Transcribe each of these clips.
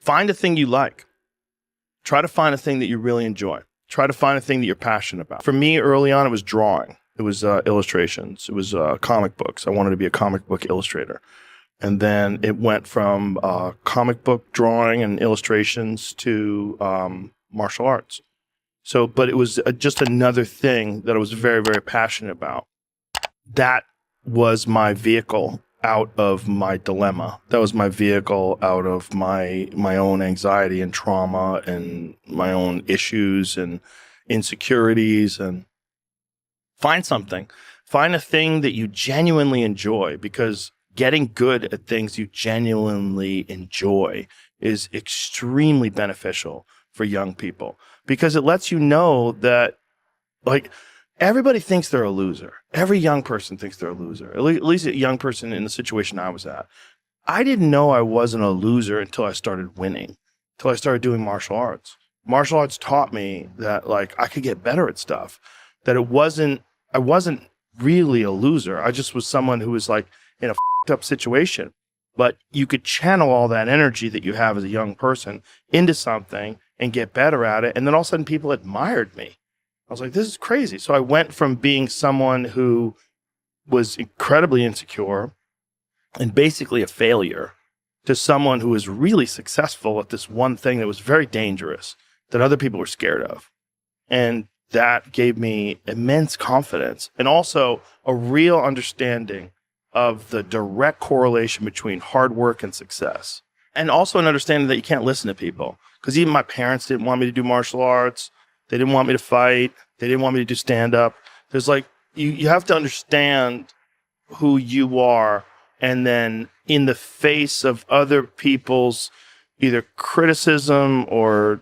Find a thing you like. Try to find a thing that you really enjoy. Try to find a thing that you're passionate about. For me, early on, it was drawing. It was illustrations. It was comic books. I wanted to be a comic book illustrator. And then it went from comic book drawing and illustrations to martial arts. So, but it was just another thing that I was very, very passionate about. That was my vehicle out of my dilemma. That was my vehicle out of my own anxiety and trauma and my own issues and insecurities. And find something. Find a thing that you genuinely enjoy, because getting good at things you genuinely enjoy is extremely beneficial for young people, because it lets you know that, like, everybody thinks they're a loser. Every young person thinks they're a loser, at least a young person in the situation I was at. I didn't know I wasn't a loser until I started winning, until I started doing martial arts. Martial arts taught me that, like, I could get better at stuff, that I wasn't really a loser. I just was someone who was, like, in a up situation, but you could channel all that energy that you have as a young person into something and get better at it. And then all of a sudden people admired me. I was like, this is crazy. So I went from being someone who was incredibly insecure and basically a failure to someone who was really successful at this one thing that was very dangerous, that other people were scared of. And that gave me immense confidence and also a real understanding of the direct correlation between hard work and success. And also an understanding that you can't listen to people. Because even my parents didn't want me to do martial arts. They didn't want me to fight. They didn't want me to do stand-up. There's like, you have to understand who you are. And then in the face of other people's either criticism or,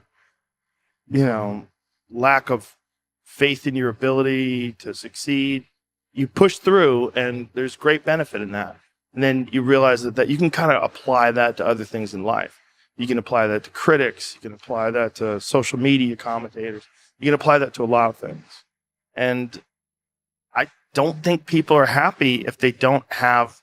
lack of faith in your ability to succeed, you push through, and there's great benefit in that. And then you realize that you can kind of apply that to other things in life. You can apply that to critics. You can apply that to social media commentators. You can apply that to a lot of things. And I don't think people are happy if they don't have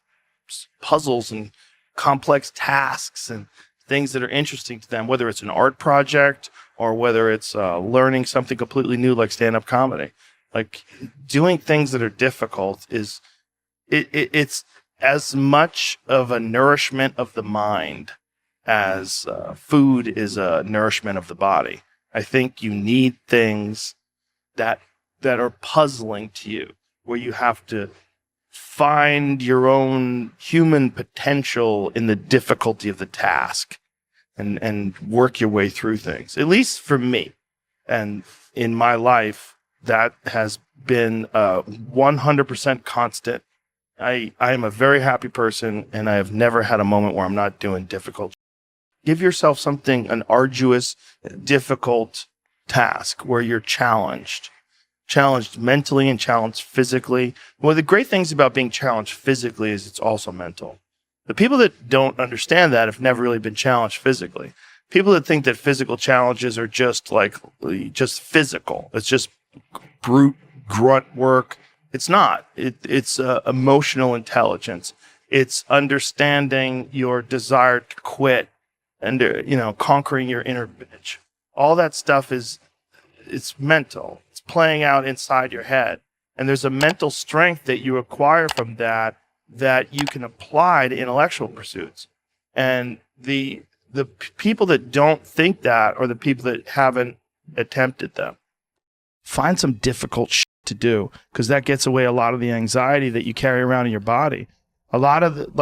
puzzles and complex tasks and things that are interesting to them, whether it's an art project or whether it's learning something completely new like stand-up comedy. Like, doing things that are difficult is it's as much of a nourishment of the mind as food is a nourishment of the body. I think you need things that are puzzling to you, where you have to find your own human potential in the difficulty of the task and work your way through things. At least for me, and in my life, that has been 100% constant. I am a very happy person, and I have never had a moment where I'm not doing difficult. Give yourself something, an arduous, difficult task where you're challenged mentally and challenged physically. One of the great things about being challenged physically is it's also mental. The people that don't understand that have never really been challenged physically. People that think that physical challenges are just physical. It's just brute grunt work. It's not. It's emotional intelligence. It's understanding your desire to quit and conquering your inner bitch. All that stuff it's mental. It's playing out inside your head, and there's a mental strength that you acquire from that you can apply to intellectual pursuits. And the people that don't think that are the people that haven't attempted them. Find some difficult shit to do, because that gets away a lot of the anxiety that you carry around in your body. A lot of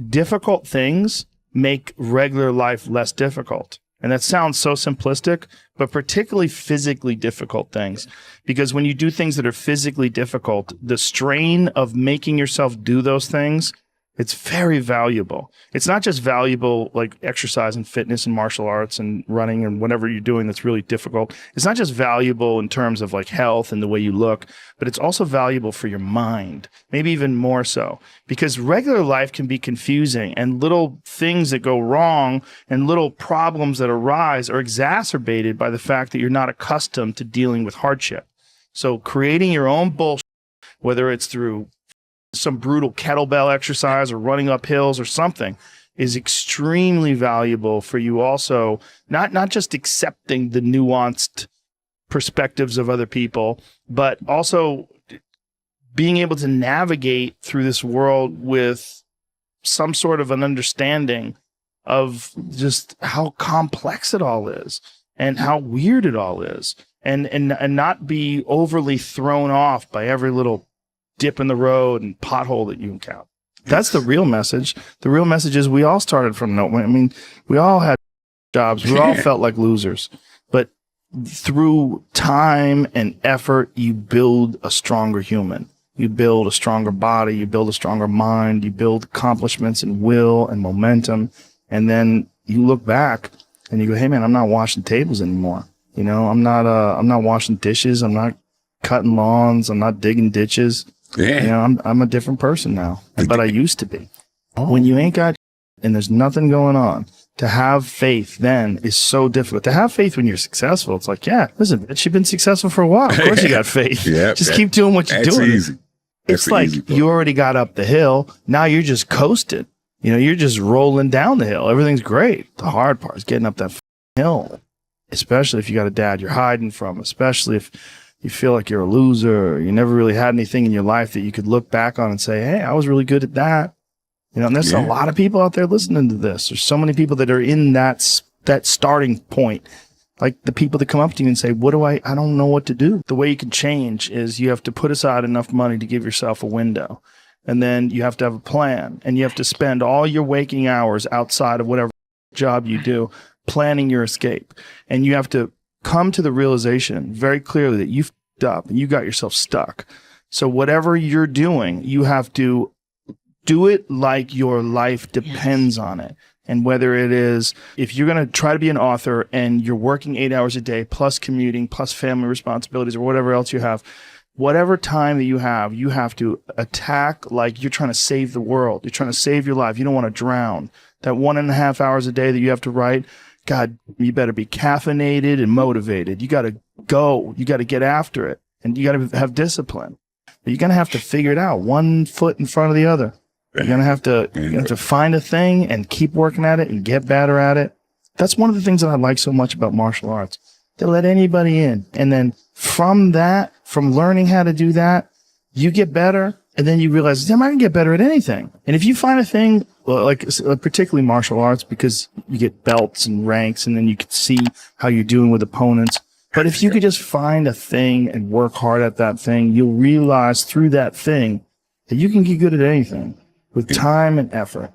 difficult things make regular life less difficult. And that sounds so simplistic, but particularly physically difficult things. Because when you do things that are physically difficult, the strain of making yourself do those things, it's very valuable. It's not just valuable like exercise and fitness and martial arts and running and whatever you're doing that's really difficult. It's not just valuable in terms of like health and the way you look, but it's also valuable for your mind, maybe even more so. Because regular life can be confusing, and little things that go wrong and little problems that arise are exacerbated by the fact that you're not accustomed to dealing with hardship. So creating your own bullshit, whether it's through some brutal kettlebell exercise or running up hills or something, is extremely valuable for you also, not just accepting the nuanced perspectives of other people, but also being able to navigate through this world with some sort of an understanding of just how complex it all is and how weird it all is, and not be overly thrown off by every little dip in the road and pothole that you encounter. That's the real message. The real message is we all started from nowhere. I mean, we all had jobs. We all felt like losers. But through time and effort, you build a stronger human. You build a stronger body. You build a stronger mind. You build accomplishments and will and momentum. And then you look back and you go, hey, man, I'm not washing tables anymore. You know, I'm not washing dishes. I'm not cutting lawns. I'm not digging ditches. Yeah. You know, I'm a different person now, but I used to be. Oh. When you ain't got and there's nothing going on, to have faith then is so difficult. To have faith when you're successful, it's like, yeah, listen, bitch, you've been successful for a while. Of course you got faith. Yeah, just keep doing what you're doing. Easy. It's like you already got up the hill. Now you're just coasting. You know, you're just rolling down the hill. Everything's great. The hard part is getting up that hill, especially if you got a dad you're hiding from, especially if you feel like you're a loser, or you never really had anything in your life that you could look back on and say, hey, I was really good at that. You know, and there's a lot of people out there listening to this. There's so many people that are in that starting point. Like the people that come up to you and say, I don't know what to do. The way you can change is you have to put aside enough money to give yourself a window. And then you have to have a plan, and you have to spend all your waking hours outside of whatever job you do planning your escape. And you have to come to the realization very clearly that you've f***ed up and you got yourself stuck. So whatever you're doing, you have to do it like your life depends on it. And whether it is, if you're going to try to be an author and you're working 8 hours a day, plus commuting, plus family responsibilities, or whatever else you have, whatever time that you have to attack like you're trying to save the world. You're trying to save your life. You don't want to drown. That 1.5 hours a day that you have to write, God, you better be caffeinated and motivated. You got to go. You got to get after it. And you got to have discipline. But you're going to have to figure it out, one foot in front of the other. You're going to have to find a thing and keep working at it and get better at it. That's one of the things that I like so much about martial arts. They let anybody in. And then from learning how to do that, you get better. And then you realize, damn, I can get better at anything. And if you find a thing, well, like particularly martial arts, because you get belts and ranks, and then you can see how you're doing with opponents. But if you could just find a thing and work hard at that thing, you'll realize through that thing that you can get good at anything with time and effort.